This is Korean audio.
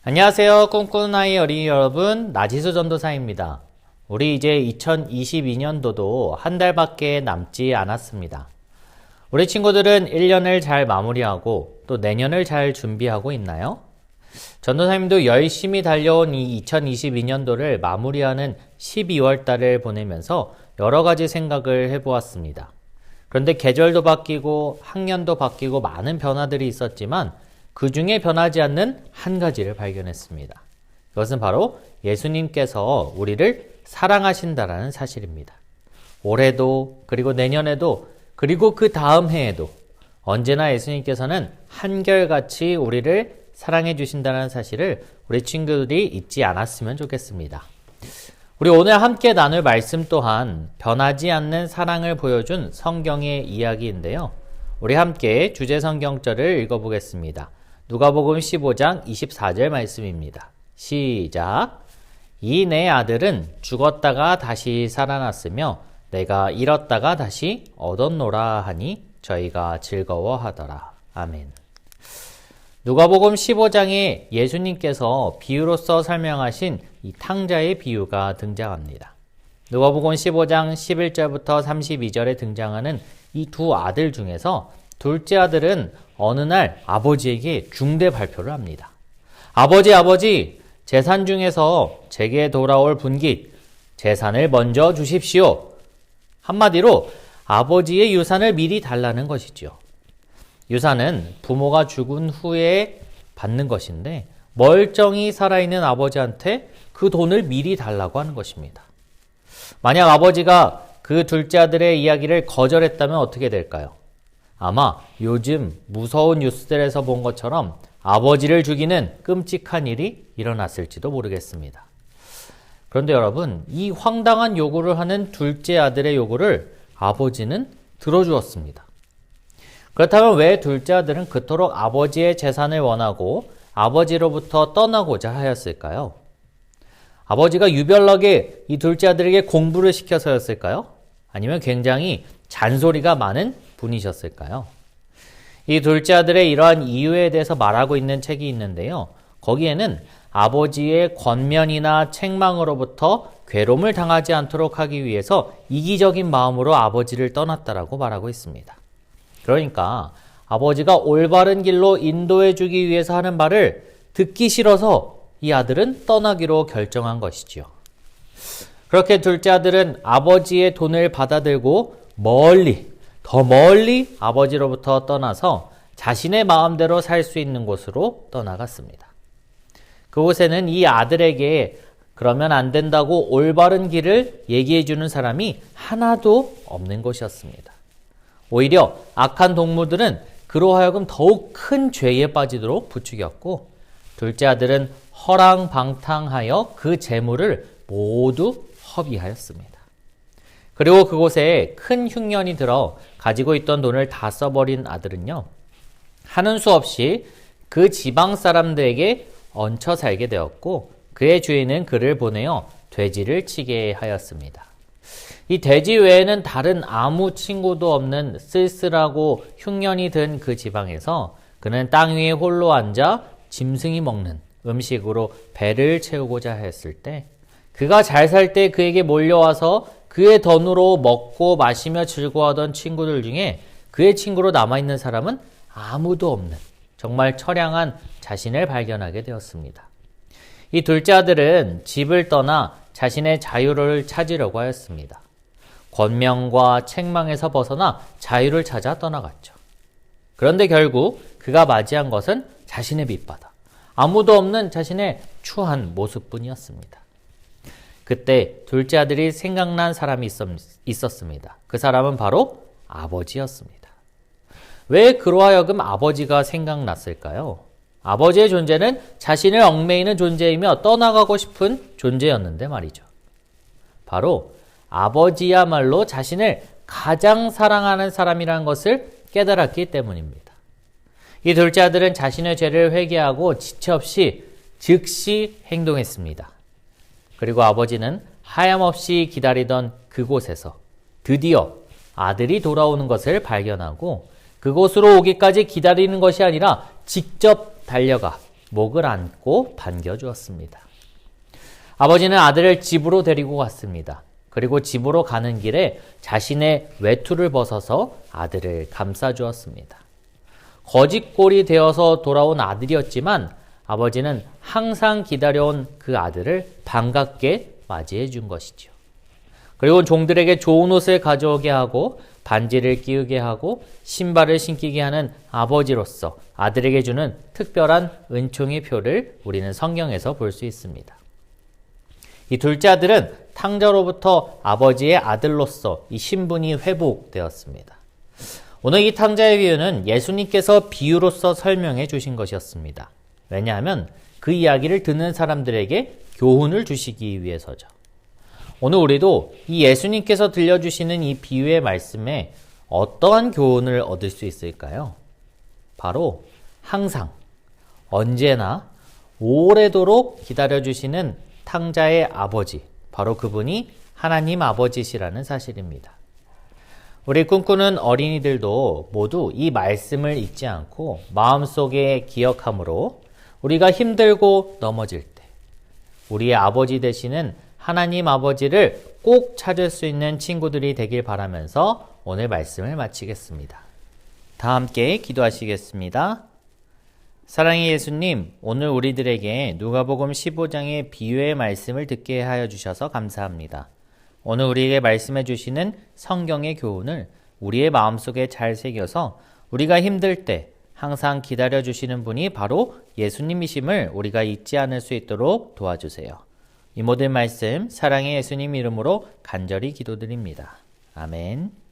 안녕하세요. 꿈꾸는 아이 어린이 여러분, 나지수 전도사입니다. 우리 이제 2022년도도 한 달밖에 남지 않았습니다. 우리 친구들은 1년을 잘 마무리하고 또 내년을 잘 준비하고 있나요? 전도사님도 열심히 달려온 이 2022년도를 마무리하는 12월 달을 보내면서 여러 가지 생각을 해보았습니다. 그런데 계절도 바뀌고 학년도 바뀌고 많은 변화들이 있었지만 그 중에 변하지 않는 한 가지를 발견했습니다. 그것은 바로 예수님께서 우리를 사랑하신다라는 사실입니다. 올해도 그리고 내년에도 그리고 그 다음 해에도 언제나 예수님께서는 한결같이 우리를 사랑해 주신다는 사실을 우리 친구들이 잊지 않았으면 좋겠습니다. 우리 오늘 함께 나눌 말씀 또한 변하지 않는 사랑을 보여준 성경의 이야기인데요. 우리 함께 주제 성경절을 읽어보겠습니다. 누가복음 15장 24절 말씀입니다. 시작. 이 내 아들은 죽었다가 다시 살아났으며 내가 잃었다가 다시 얻었노라 하니 저희가 즐거워하더라. 아멘. 누가복음 15장에 예수님께서 비유로서 설명하신 이 탕자의 비유가 등장합니다. 누가복음 15장 11절부터 32절에 등장하는 이 두 아들 중에서 둘째 아들은 어느 날 아버지에게 중대 발표를 합니다. 아버지, 재산 중에서 제게 돌아올 분깃, 재산을 먼저 주십시오. 한마디로 아버지의 유산을 미리 달라는 것이죠. 유산은 부모가 죽은 후에 받는 것인데 멀쩡히 살아있는 아버지한테 그 돈을 미리 달라고 하는 것입니다. 만약 아버지가 그 둘째 아들의 이야기를 거절했다면 어떻게 될까요? 아마 요즘 무서운 뉴스들에서 본 것처럼 아버지를 죽이는 끔찍한 일이 일어났을지도 모르겠습니다. 그런데 여러분, 이 황당한 요구를 하는 둘째 아들의 요구를 아버지는 들어주었습니다. 그렇다면 왜 둘째 아들은 그토록 아버지의 재산을 원하고 아버지로부터 떠나고자 하였을까요? 아버지가 유별나게 이 둘째 아들에게 공부를 시켜서였을까요? 아니면 굉장히 잔소리가 많은 분이셨을까요? 이 둘째 아들의 이러한 이유에 대해서 말하고 있는 책이 있는데요. 거기에는 아버지의 권면이나 책망으로부터 괴로움을 당하지 않도록 하기 위해서 이기적인 마음으로 아버지를 떠났다라고 말하고 있습니다. 그러니까 아버지가 올바른 길로 인도해 주기 위해서 하는 말을 듣기 싫어서 이 아들은 떠나기로 결정한 것이지요. 그렇게 둘째 아들은 아버지의 돈을 받아들고 더 멀리 아버지로부터 떠나서 자신의 마음대로 살 수 있는 곳으로 떠나갔습니다. 그곳에는 이 아들에게 그러면 안 된다고 올바른 길을 얘기해 주는 사람이 하나도 없는 곳이었습니다. 오히려 악한 동무들은 그로 하여금 더욱 큰 죄에 빠지도록 부추겼고 둘째 아들은 허랑방탕하여 그 재물을 모두 허비하였습니다. 그리고 그곳에 큰 흉년이 들어 가지고 있던 돈을 다 써버린 아들은요, 하는 수 없이 그 지방 사람들에게 얹혀 살게 되었고 그의 주인은 그를 보내어 돼지를 치게 하였습니다. 이 돼지 외에는 다른 아무 친구도 없는 쓸쓸하고 흉년이 든 그 지방에서 그는 땅 위에 홀로 앉아 짐승이 먹는 음식으로 배를 채우고자 했을 때 그가 잘 살 때 그에게 몰려와서 그의 돈으로 먹고 마시며 즐거워하던 친구들 중에 그의 친구로 남아있는 사람은 아무도 없는 정말 처량한 자신을 발견하게 되었습니다. 이 둘째 아들은 집을 떠나 자신의 자유를 찾으려고 하였습니다. 권명과 책망에서 벗어나 자유를 찾아 떠나갔죠. 그런데 결국 그가 맞이한 것은 자신의 밑바닥, 아무도 없는 자신의 추한 모습뿐이었습니다. 그때 둘째 아들이 생각난 사람이 있었습니다. 그 사람은 바로 아버지였습니다. 왜 그로 하여금 아버지가 생각났을까요? 아버지의 존재는 자신을 얽매이는 존재이며 떠나가고 싶은 존재였는데 말이죠. 바로 아버지야말로 자신을 가장 사랑하는 사람이라는 것을 깨달았기 때문입니다. 이 둘째 아들은 자신의 죄를 회개하고 지체 없이 즉시 행동했습니다. 그리고 아버지는 하염없이 기다리던 그곳에서 드디어 아들이 돌아오는 것을 발견하고 그곳으로 오기까지 기다리는 것이 아니라 직접 달려가 목을 안고 반겨주었습니다. 아버지는 아들을 집으로 데리고 갔습니다. 그리고 집으로 가는 길에 자신의 외투를 벗어서 아들을 감싸주었습니다. 거짓골이 되어서 돌아온 아들이었지만 아버지는 항상 기다려온 그 아들을 반갑게 맞이해 준 것이죠. 그리고 종들에게 좋은 옷을 가져오게 하고 반지를 끼우게 하고 신발을 신기게 하는 아버지로서 아들에게 주는 특별한 은총의 표를 우리는 성경에서 볼 수 있습니다. 이 둘째 아들은 탕자로부터 아버지의 아들로서 이 신분이 회복되었습니다. 오늘 이 탕자의 비유는 예수님께서 비유로서 설명해 주신 것이었습니다. 왜냐하면 그 이야기를 듣는 사람들에게 교훈을 주시기 위해서죠. 오늘 우리도 이 예수님께서 들려주시는 이 비유의 말씀에 어떠한 교훈을 얻을 수 있을까요? 바로 항상, 언제나, 오래도록 기다려주시는 탕자의 아버지, 바로 그분이 하나님 아버지시라는 사실입니다. 우리 꿈꾸는 어린이들도 모두 이 말씀을 잊지 않고 마음속에 기억함으로 우리가 힘들고 넘어질 때 우리의 아버지 되시는 하나님 아버지를 꼭 찾을 수 있는 친구들이 되길 바라면서 오늘 말씀을 마치겠습니다. 다 함께 기도하시겠습니다. 사랑의 예수님, 오늘 우리들에게 누가복음 15장의 비유의 말씀을 듣게 하여 주셔서 감사합니다. 오늘 우리에게 말씀해 주시는 성경의 교훈을 우리의 마음속에 잘 새겨서 우리가 힘들 때 항상 기다려 주시는 분이 바로 예수님이심을 우리가 잊지 않을 수 있도록 도와주세요. 이 모든 말씀 사랑의 예수님 이름으로 간절히 기도드립니다. 아멘.